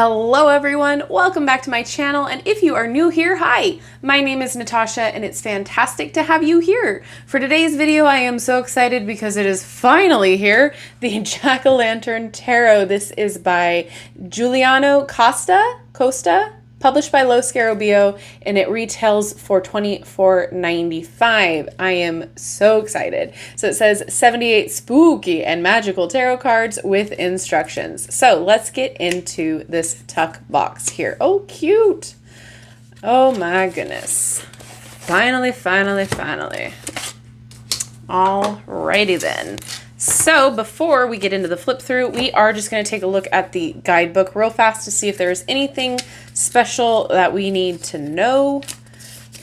Hello everyone, welcome back to my channel, and if you are new here, hi! My name is Natasha and it's fantastic to have you here. For today's video, I am so excited because it is finally here, the Jack-o'-lantern Tarot. This is by Giuliano Costa, published by Lo Scarabeo, and it retails for $24.95. I am so excited. So it says 78 spooky and magical tarot cards with instructions. So let's get into this tuck box here. Oh, cute. Oh my goodness. Finally. Alrighty then. So before we get into the flip through, we are just going to take a look at the guidebook real fast to see if there's anything special that we need to know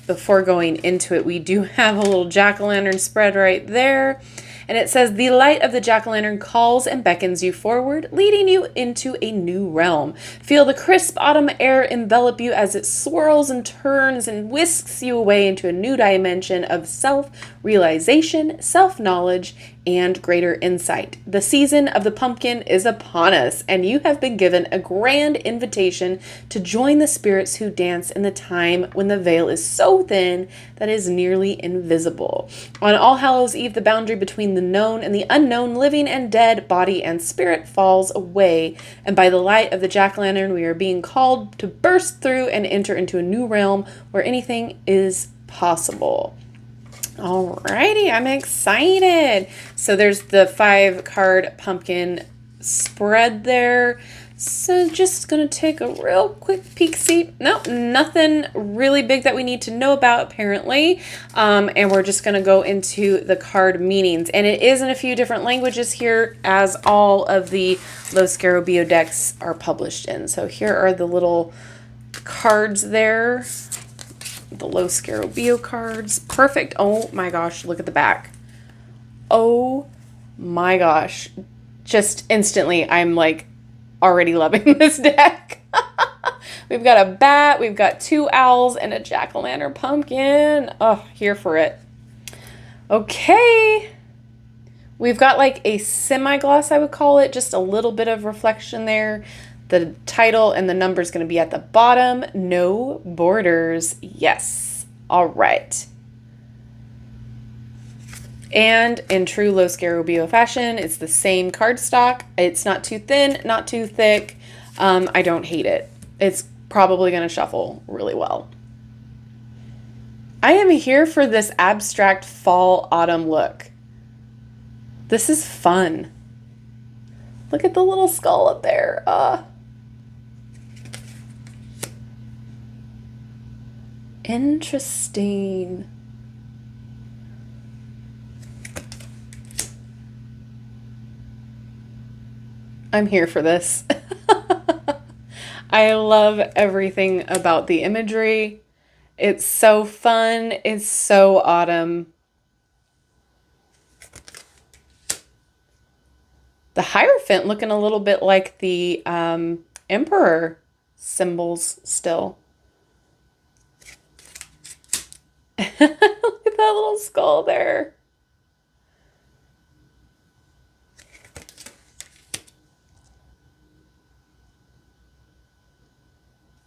before going into it. We do have a little jack-o'-lantern spread right there. And it says, the light of the jack-o'-lantern calls and beckons you forward, leading you into a new realm. Feel the crisp autumn air envelop you as it swirls and turns and whisks you away into a new dimension of self-realization, self-knowledge, and greater insight. The season of the pumpkin is upon us, and you have been given a grand invitation to join the spirits who dance in the time when the veil is so thin that it is nearly invisible. On All Hallows Eve, the boundary between the known and the unknown, living and dead, body and spirit falls away, and by the light of the jack-o'-lantern, we are being called to burst through and enter into a new realm where anything is possible. Alrighty, I'm excited. So there's the 5-card pumpkin spread there. So just gonna take a real quick peek see. Nope, nothing really big that we need to know about apparently. And we're just gonna go into the card meanings. And it is in a few different languages here, as all of the Lo Scarabeo decks are published in. So here are the little cards there. The Lo Scarabeo cards. Perfect. Oh my gosh, look at the back. Oh my gosh. Just instantly, I'm like already loving this deck. We've got a bat, we've got 2 owls, and a jack-o'-lantern pumpkin. Oh, here for it. Okay. We've got like a semi-gloss, I would call it. Just a little bit of reflection there. The title and the number is going to be at the bottom. No borders. Yes. All right. And in true Lo Scarabeo fashion, it's the same cardstock. It's not too thin, not too thick. I don't hate it. It's probably going to shuffle really well. I am here for this abstract fall autumn look. This is fun. Look at the little skull up there. Interesting. I'm here for this. I love everything about the imagery. It's so fun. It's so autumn. The Hierophant looking a little bit like the Emperor symbols still. Look at that little skull there.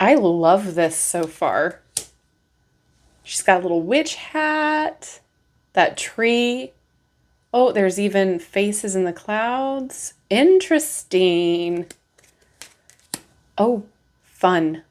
I love this so far. She's got a little witch hat, that tree. Oh, there's even faces in the clouds. Interesting. Oh, fun.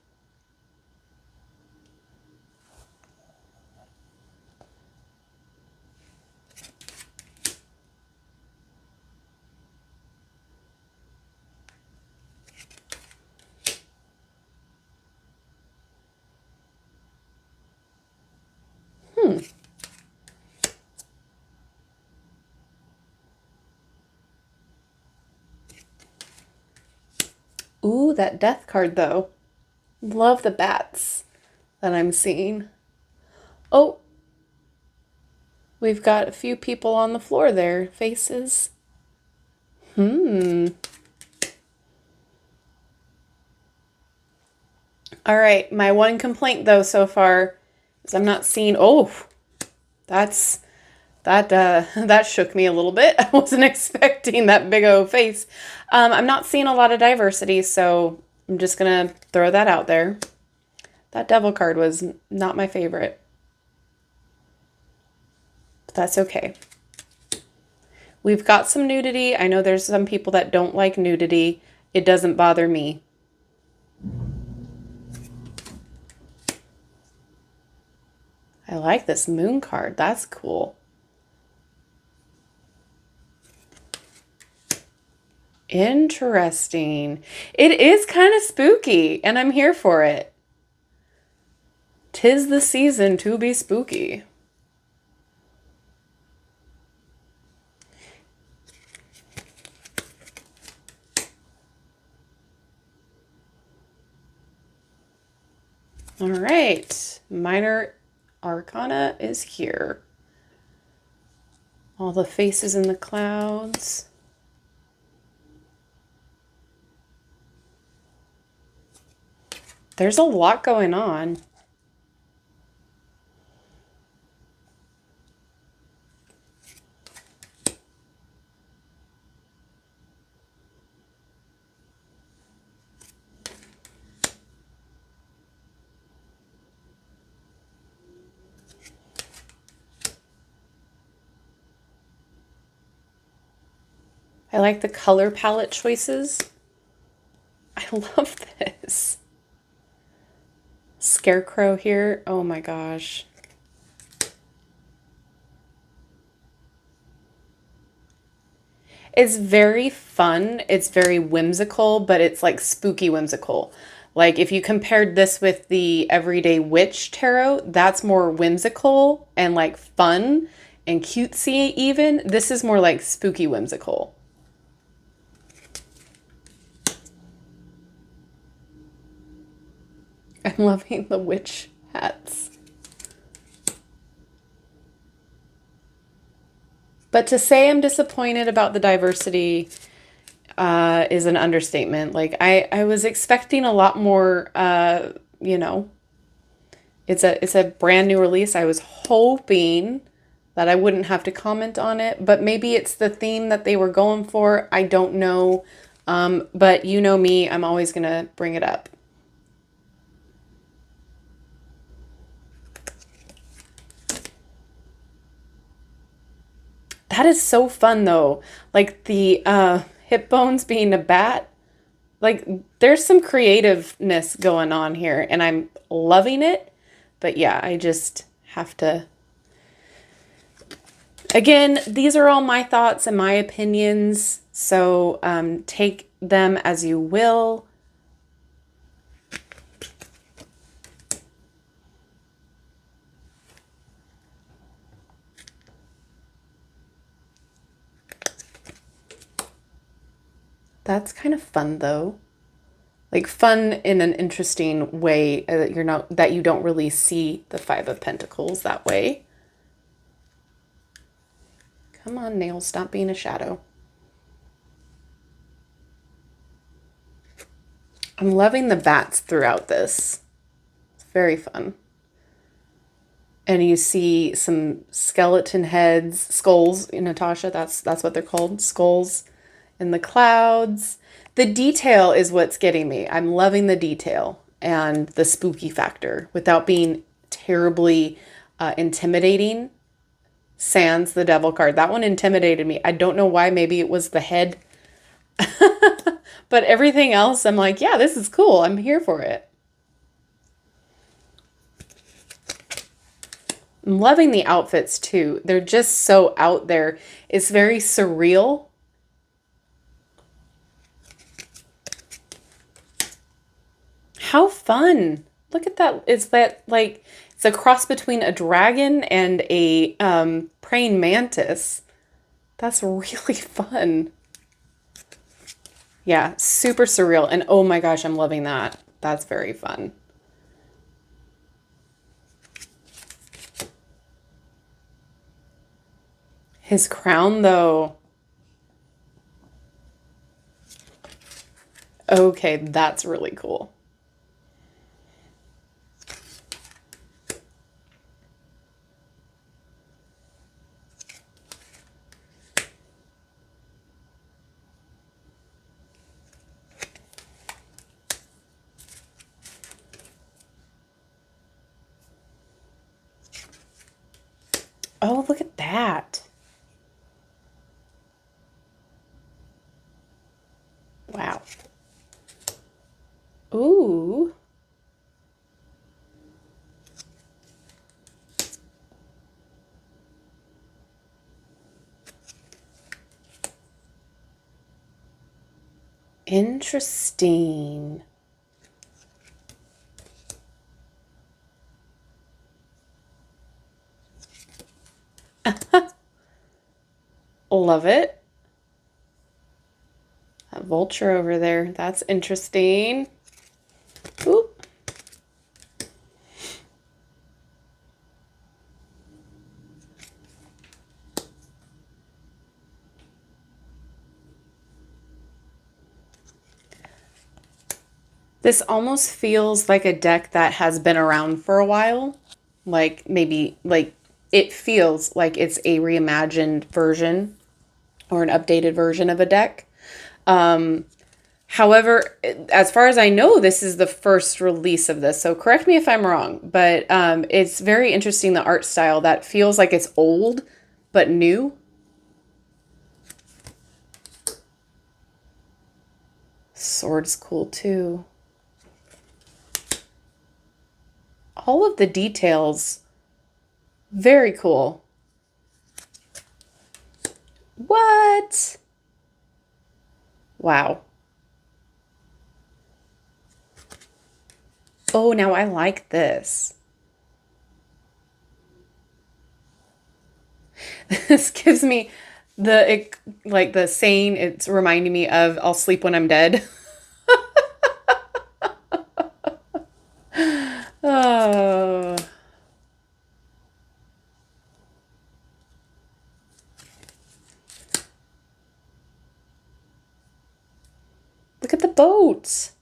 Ooh, that death card though. Love the bats that I'm seeing. Oh, we've got a few people on the floor there. Faces. All right, my one complaint though so far is I'm not seeing, oh, that shook me a little bit. I wasn't expecting that big old face. I'm not seeing a lot of diversity, so I'm just going to throw that out there. That devil card was not my favorite. But that's okay. We've got some nudity. I know there's some people that don't like nudity. It doesn't bother me. I like this moon card. That's cool. Interesting. It is kind of spooky, and I'm here for it. 'Tis the season to be spooky. All right, minor arcana is here. All the faces in the clouds. There's a lot going on. I like the color palette choices. I love this. Scarecrow here. Oh my gosh. It's very fun. It's very whimsical, but it's like spooky whimsical. Like if you compared this with the Everyday Witch Tarot, that's more whimsical and like fun and cutesy even. This is more like spooky whimsical. I'm loving the witch hats. But to say I'm disappointed about the diversity is an understatement. Like I was expecting a lot more, you know, it's a brand new release. I was hoping that I wouldn't have to comment on it, but maybe it's the theme that they were going for. I don't know. But you know me, I'm always going to bring it up. That is so fun though. Like the hip bones being a bat. Like there's some creativeness going on here and I'm loving it. But yeah, I just have to. Again, these are all my thoughts and my opinions. So take them as you will. That's kind of fun though. Like fun in an interesting way that you don't really see the Five of Pentacles that way. Come on, nails, stop being a shadow. I'm loving the bats throughout this. It's very fun. And you see some skeleton heads, skulls, Natasha, that's what they're called, skulls in the clouds. The detail is what's getting me. I'm loving the detail and the spooky factor without being terribly intimidating. Sans the devil card. That one intimidated me. I don't know why. Maybe it was the head. But everything else, I'm like, yeah, this is cool. I'm here for it. I'm loving the outfits too. They're just so out there. It's very surreal. How fun. Look at that. It's that like, it's a cross between a dragon and a praying mantis. That's really fun. Yeah, super surreal. And oh my gosh, I'm loving that. That's very fun. His crown though. Okay, that's really cool. Oh, look at that. Wow. Ooh. Interesting. Love it. That vulture over there. That's interesting. Ooh. This almost feels like a deck that has been around for a while. Like maybe like it feels like it's a reimagined version or an updated version of a deck. However, as far as I know, this is the first release of this. So correct me if I'm wrong, but it's very interesting, the art style that feels like it's old but new. Sword's cool too. All of the details, very cool. What? Wow. Oh, now I like this. This gives me like the saying, it's reminding me of I'll sleep when I'm dead. Oh. Look at the boats.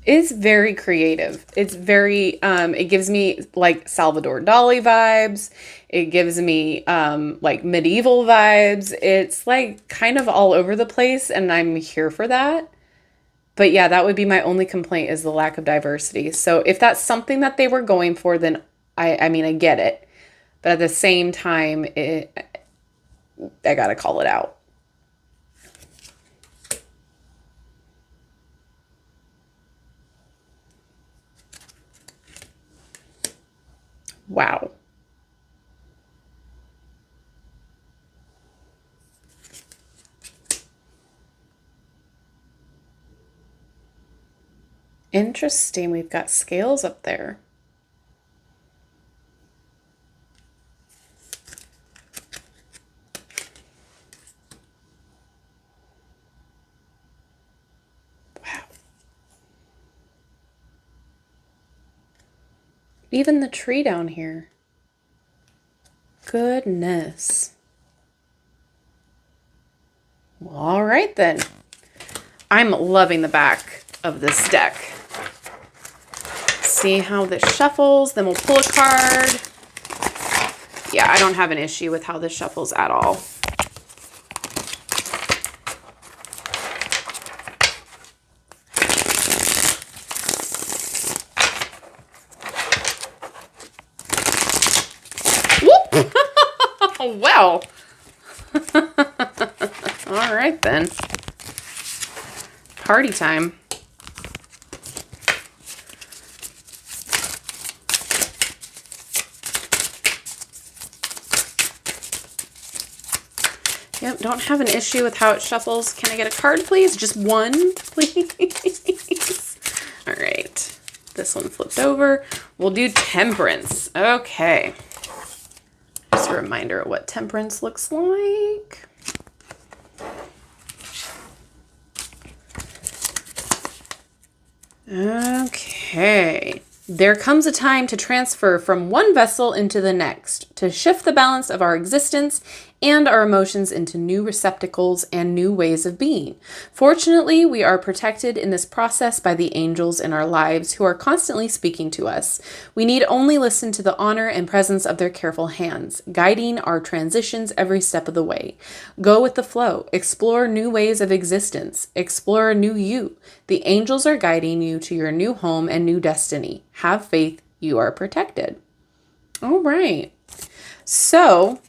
It's very creative. It's very, it gives me like Salvador Dali vibes. It gives me like medieval vibes. It's like kind of all over the place, and I'm here for that. But yeah, that would be my only complaint, is the lack of diversity. So if that's something that they were going for, then I mean, I get it. But at the same time, I gotta call it out. Wow. Interesting. We've got scales up there. Wow. Even the tree down here. Goodness. Well, all right then. I'm loving the back of this deck. See how this shuffles, then we'll pull a card. Yeah, I don't have an issue with how this shuffles at all. Whoop! Well. All right then. Party time. Yep, don't have an issue with how it shuffles. Can I get a card, please? Just one, please. All right. This one flipped over. We'll do Temperance. Okay. Just a reminder of what Temperance looks like. Okay. There comes a time to transfer from one vessel into the next, to shift the balance of our existence and our emotions into new receptacles and new ways of being. Fortunately, we are protected in this process by the angels in our lives who are constantly speaking to us. We need only listen to the honor and presence of their careful hands, guiding our transitions every step of the way. Go with the flow. Explore new ways of existence. Explore a new you. The angels are guiding you to your new home and new destiny. Have faith. You are protected. All right. So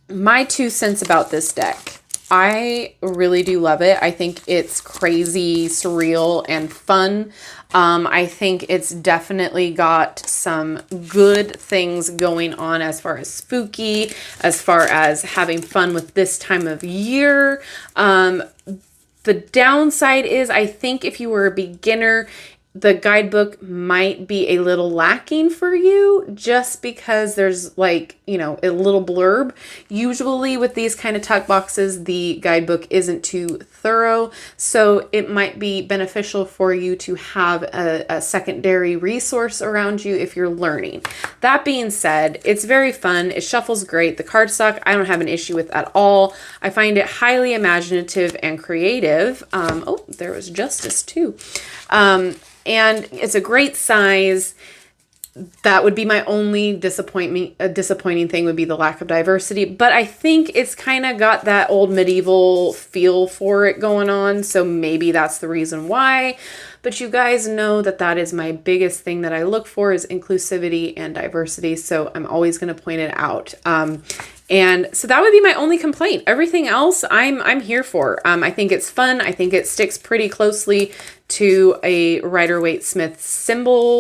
my 2 cents about this deck. I really do love it. I think it's crazy, surreal, and fun. I think it's definitely got some good things going on as far as spooky, as far as having fun with this time of year. The downside is, I think if you were a beginner, the guidebook might be a little lacking for you just because there's like, you know, a little blurb. Usually with these kind of tuck boxes, the guidebook isn't too thorough. So it might be beneficial for you to have a secondary resource around you if you're learning. That being said, it's very fun. It shuffles great. The cardstock, I don't have an issue with at all. I find it highly imaginative and creative. Oh, there was Justice too. And it's a great size. That would be my only disappointing thing would be the lack of diversity. But I think it's kind of got that old medieval feel for it going on. So maybe that's the reason why. But you guys know that that is my biggest thing that I look for is inclusivity and diversity. So I'm always going to point it out. And so that would be my only complaint. Everything else I'm here for. I think it's fun. I think it sticks pretty closely to a Rider-Waite-Smith symbology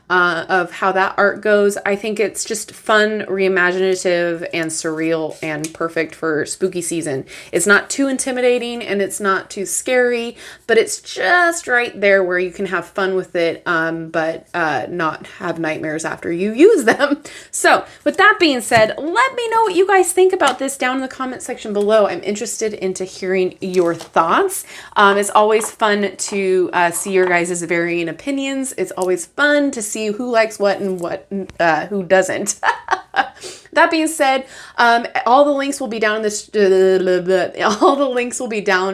of how that art goes. I think it's just fun, reimaginative, and surreal and perfect for spooky season. It's not too intimidating and it's not too scary, but it's just right there where you can have fun with it, but not have nightmares after you use them. So with that being said, let me know what you guys think about this down in the comment section below. I'm interested into hearing your thoughts. It's always fun to see your guys' varying opinions. It's always fun to see who likes what and who doesn't. That being said, all the links will be down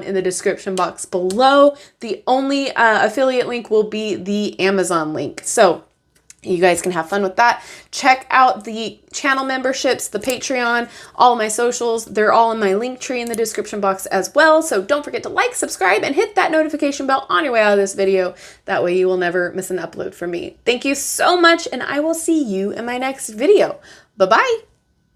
in the description box below. The only affiliate link will be the Amazon link. So you guys can have fun with that. Check out the channel memberships, the Patreon, all of my socials. They're all in my link tree in the description box as well. So don't forget to like, subscribe, and hit that notification bell on your way out of this video. That way you will never miss an upload from me. Thank you so much, and I will see you in my next video. Bye-bye.